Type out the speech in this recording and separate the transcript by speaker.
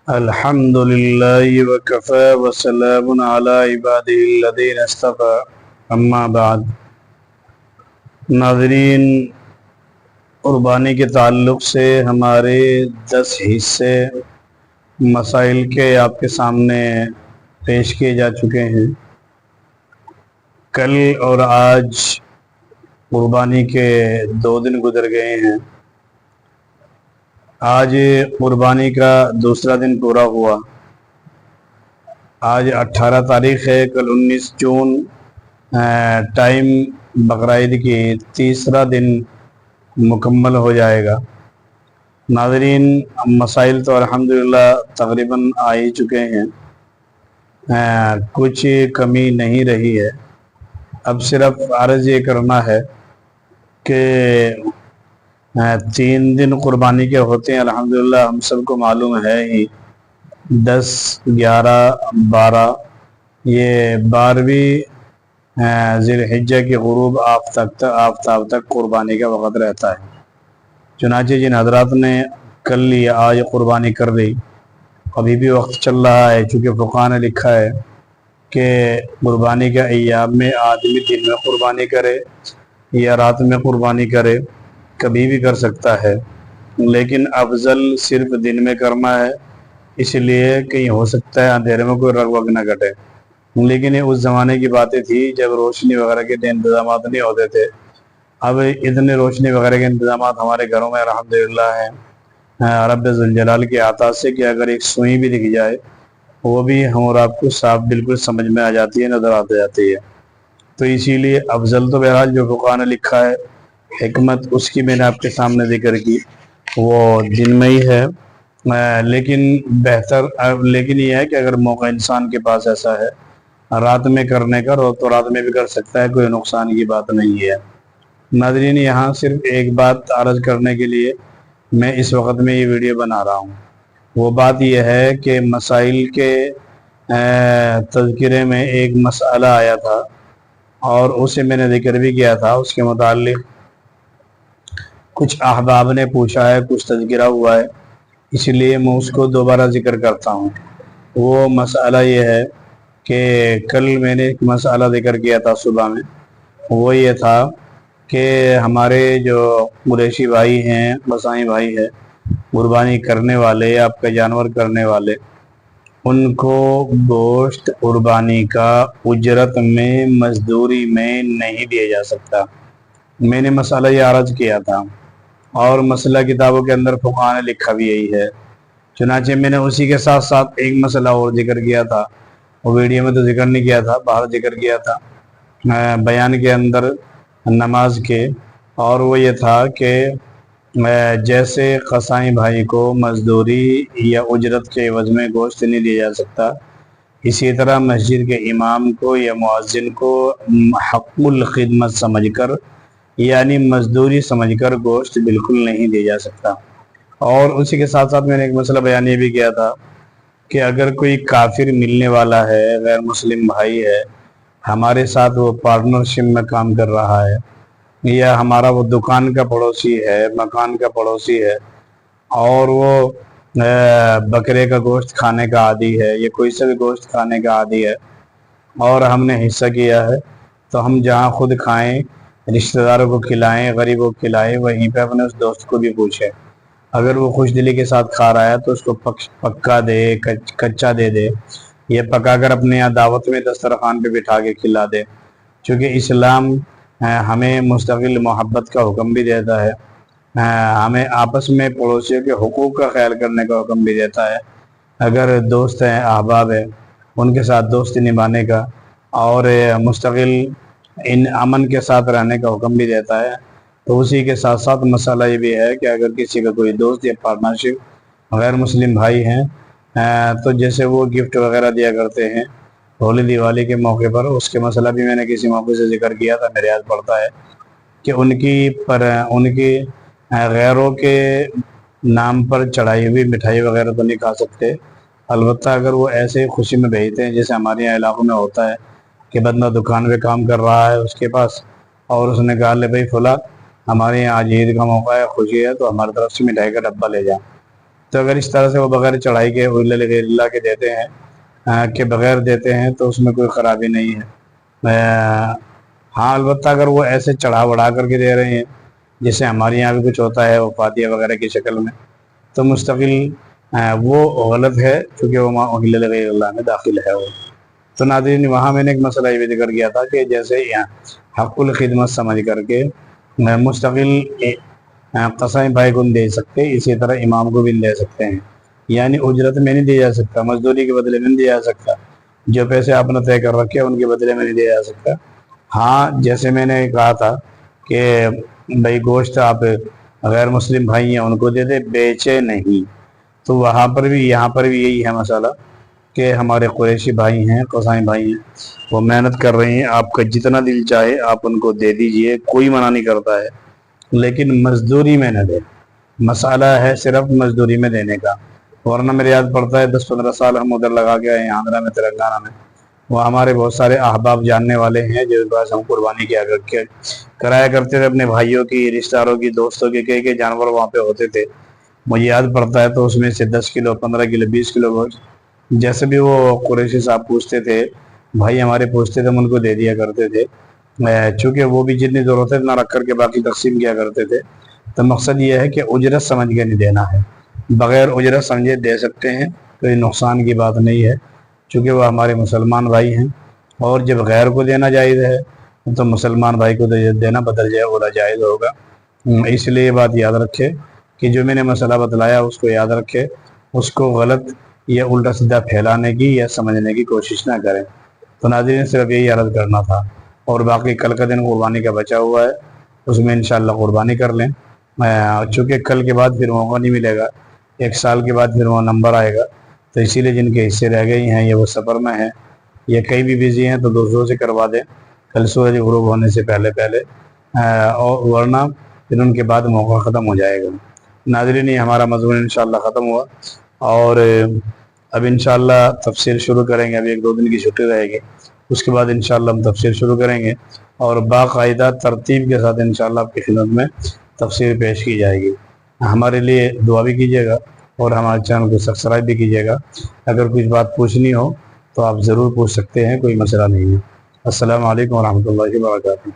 Speaker 1: الحمد للہ وکفى وسلام علی عبادہ الذین اصطفى اما بعد۔ ناظرین، قربانی کے تعلق سے ہمارے 10 حصے مسائل کے آپ کے سامنے پیش کیے جا چکے ہیں۔ کل اور آج قربانی کے 2 دن گزر گئے ہیں۔ آج قربانی کا دوسرا دن پورا ہوا۔ آج 18 تاریخ ہے، کل 19 جون ٹائم بقرعید کی تیسرا دن مکمل ہو جائے گا۔ ناظرین، مسائل تو الحمدللہ تقریباً آ ہی چکے ہیں، کچھ کمی نہیں رہی ہے۔ اب صرف عرض یہ کرنا ہے کہ 3 دن قربانی کے ہوتے ہیں، الحمدللہ ہم سب کو معلوم ہے ہی۔ 10، 11، 12، یہ 12ویں ذی الحجہ کی غروب آفتاب تک قربانی کا وقت رہتا ہے۔ چنانچہ جن حضرات نے کل یا آج قربانی کر لی، ابھی بھی وقت چل رہا ہے، چونکہ فقہاء نے لکھا ہے کہ قربانی کے ایام میں آدمی دن میں قربانی کرے یا رات میں قربانی کرے، کبھی بھی کر سکتا ہے، لیکن افضل صرف دن میں کرنا ہے، اس لیے کہیں ہو سکتا ہے اندھیرے میں کوئی رگ وگ نہ کٹے۔ لیکن یہ اس زمانے کی باتیں تھی جب روشنی وغیرہ کے انتظامات نہیں ہوتے تھے۔ اب اتنے روشنی وغیرہ کے انتظامات ہمارے گھروں میں الحمدللہ ہیں، رب ذوالجلال کے عطا سے، کہ اگر ایک سوئی بھی دکھ جائے وہ بھی ہم اور آپ کو صاف بالکل سمجھ میں آ جاتی ہے، نظر آ جاتی ہے۔ تو اسی لیے افضل تو بہرحال جو فقہاء نے لکھا ہے، حکمت اس کی میں نے آپ کے سامنے ذکر کی، وہ دن میں ہی ہے۔ لیکن یہ ہے کہ اگر موقع انسان کے پاس ایسا ہے رات میں کرنے کا تو رات میں بھی کر سکتا ہے، کوئی نقصان کی بات نہیں ہے۔ ناظرین، یہاں صرف ایک بات عرض کرنے کے لیے میں اس وقت میں یہ ویڈیو بنا رہا ہوں، وہ بات یہ ہے کہ مسائل کے تذکرے میں ایک مسئلہ آیا تھا اور اسے میں نے ذکر بھی کیا تھا۔ اس کے متعلق کچھ احباب نے پوچھا ہے، کچھ تذکرہ ہوا ہے، اس لیے میں اس کو دوبارہ ذکر کرتا ہوں۔ وہ مسئلہ یہ ہے کہ کل میں نے ایک مسئلہ ذکر کیا تھا صبح میں، وہ یہ تھا کہ ہمارے جو قریشی بھائی ہیں، بسائی بھائی ہیں، قربانی کرنے والے، آپ کا جانور کرنے والے، ان کو گوشت قربانی کا اجرت میں، مزدوری میں نہیں دیا جا سکتا۔ میں نے مسئلہ یہ عرض کیا تھا اور مسئلہ کتابوں کے اندر فقہاء نے لکھا بھی یہی ہے۔ چنانچہ میں نے اسی کے ساتھ ساتھ ایک مسئلہ اور ذکر کیا تھا، وہ ویڈیو میں تو ذکر نہیں کیا تھا، باہر ذکر کیا تھا بیان کے اندر نماز کے، اور وہ یہ تھا کہ جیسے قصائی بھائی کو مزدوری یا اجرت کے عوض میں گوشت نہیں دیا جا سکتا، اسی طرح مسجد کے امام کو یا مؤذن کو حق الخدمت سمجھ کر، یعنی مزدوری سمجھ کر گوشت بالکل نہیں دیا جا سکتا۔ اور اسی کے ساتھ ساتھ میں نے ایک مسئلہ بیان یہ بھی کیا تھا کہ اگر کوئی کافر ملنے والا ہے، غیر مسلم بھائی ہے، ہمارے ساتھ وہ پارٹنرشپ میں کام کر رہا ہے، یا ہمارا وہ دکان کا پڑوسی ہے، مکان کا پڑوسی ہے، اور وہ بکرے کا گوشت کھانے کا عادی ہے یا کوئی سا بھی گوشت کھانے کا عادی ہے، اور ہم نے حصہ کیا ہے، تو ہم جہاں خود کھائیں، رشتہ داروں کو کھلائیں، غریبوں کو کھلائیں، وہیں پہ اپنے اس دوست کو بھی پوچھیں۔ اگر وہ خوش دلی کے ساتھ کھا رہا ہے تو اس کو پکا دے، کچا دے دے، یا پکا کر اپنے یہاں دعوت میں دسترخوان پہ بٹھا کے کھلا دے، چونکہ اسلام ہمیں مستقل محبت کا حکم بھی دیتا ہے، ہمیں آپس میں پڑوسیوں کے حقوق کا خیال کرنے کا حکم بھی دیتا ہے، اگر دوست ہیں، احباب ہیں، ان کے ساتھ دوستی نبھانے کا اور مستقل امن کے ساتھ رہنے کا حکم بھی دیتا ہے۔ تو اسی کے ساتھ ساتھ مسئلہ یہ بھی ہے کہ اگر کسی کا کوئی دوست یا پارٹنرشپ غیر مسلم بھائی ہیں، تو جیسے وہ گفٹ وغیرہ دیا کرتے ہیں ہولی دیوالی کے موقع پر، اس کے مسئلہ بھی میں نے کسی موقع سے ذکر کیا تھا، میرے یاد پڑتا ہے کہ ان کی غیروں کے نام پر چڑھائی ہوئی مٹھائی وغیرہ تو نہیں کھا سکتے، البتہ اگر وہ ایسے خوشی میں بھیجتے ہیں، جیسے ہمارے یہاں علاقوں میں ہوتا ہے کہ بندہ دکان پہ کام کر رہا ہے اس کے پاس، اور اس نے کہا لے بھائی فلاں، ہمارے یہاں آج عید کا موقع ہے، خوشی ہے، تو ہماری طرف سے مٹھائی کا ڈبہ لے جا، تو اگر اس طرح سے وہ بغیر چڑھائی کے غیر اللہ کے دیتے ہیں کہ بغیر دیتے ہیں تو اس میں کوئی خرابی نہیں ہے۔ ہاں البتہ اگر وہ ایسے چڑھا بڑھا کر کے دے رہے ہیں جیسے ہمارے یہاں بھی کچھ ہوتا ہے وفاتیہ وغیرہ کی شکل میں، تو مستقل وہ غلط ہے، کیونکہ وہ ما اہل لغیر اللہ میں داخل ہے وہ۔ تو ناظرین وہاں میں نے ایک مسئلہ یہ بھی ذکر کیا تھا کہ جیسے یہاں حق الخدمت سمجھ کر کے مستقل قسم بھائی کو نہیں دے سکتے، اسی طرح امام کو بھی نہیں دے سکتے ہیں، یعنی اجرت میں نہیں دیا جا سکتا، مزدوری کے بدلے میں نہیں دیا جا سکتا، جو پیسے آپ نے طے کر رکھے ان کے بدلے میں نہیں دیا جا سکتا۔ ہاں جیسے میں نے کہا تھا کہ بھائی گوشت آپ غیر مسلم بھائی ہیں ان کو دے دے، بیچے نہیں، تو وہاں پر بھی یہاں پر بھی یہی ہے مسئلہ کہ ہمارے قریشی بھائی ہیں، قصائی بھائی ہیں، وہ محنت کر رہے ہیں، آپ کا جتنا دل چاہے آپ ان کو دے دیجئے، کوئی منع نہیں کرتا ہے، لیکن مزدوری میں نہ دے۔ مسئلہ ہے صرف مزدوری میں دینے کا، ورنہ میرے یاد پڑتا ہے 10-15 سال ہم ادھر لگا کے آئے ہیں آندھرا میں، تلنگانہ میں، وہ ہمارے بہت سارے احباب جاننے والے ہیں جو پاس ہم قربانی کرایا کرتے تھے اپنے بھائیوں کی، رشتہ داروں کی، دوستوں کے، کئی جانور وہاں پہ ہوتے تھے، مجھے یاد پڑتا ہے تو اس میں سے 10 کلو 15 کلو 20 کلو گوشت جیسے بھی وہ قریشی صاحب پوچھتے تھے، بھائی ہمارے پوچھتے تھے، ہم ان کو دے دیا کرتے تھے، چونکہ وہ بھی جتنی ضرورت ہے اتنا رکھ کر کے باقی تقسیم کیا کرتے تھے۔ تو مقصد یہ ہے کہ اجرت سمجھ کے نہیں دینا ہے، بغیر اجرت سمجھے دے سکتے ہیں، کوئی نقصان کی بات نہیں ہے، چونکہ وہ ہمارے مسلمان بھائی ہیں، اور جب غیر کو دینا جائز ہے تو مسلمان بھائی کو دینا بدل جائے اولا جائز ہوگا۔ اس لیے یہ بات یاد رکھے کہ جو میں نے مسئلہ بتلایا اس کو یاد رکھے، اس کو غلط یا الٹا سیدھا پھیلانے کی یا سمجھنے کی کوشش نہ کریں۔ تو ناظرین صرف یہی عرض کرنا تھا، اور باقی کل کا دن قربانی کا بچا ہوا ہے، اس میں انشاءاللہ قربانی کر لیں، چونکہ کل کے بعد پھر موقع نہیں ملے گا، 1 سال کے بعد پھر وہ نمبر آئے گا، تو اسی لیے جن کے حصے رہ گئی ہیں یا وہ سفر میں ہیں یا کئی بھی بزی ہیں تو دوستوں سے کروا دیں کل سورج غروب ہونے سے پہلے، اور ورنہ پھر ان کے بعد موقع ختم ہو جائے گا۔ ناظرین یہ ہمارا مضمون انشاءاللہ ختم ہوا، اور اب انشاءاللہ تفسیر شروع کریں گے، ابھی 1-2 دن کی چھٹی رہے گی، اس کے بعد انشاءاللہ ہم تفسیر شروع کریں گے، اور باقاعدہ ترتیب کے ساتھ انشاءاللہ آپ کی خدمت میں تفسیر پیش کی جائے گی۔ ہمارے لیے دعا بھی کیجیے گا اور ہمارے چینل کو سبسکرائب بھی کیجیے گا۔ اگر کچھ بات پوچھنی ہو تو آپ ضرور پوچھ سکتے ہیں، کوئی مسئلہ نہیں ہے۔ السلام علیکم ورحمۃ اللہ وبرکاتہ۔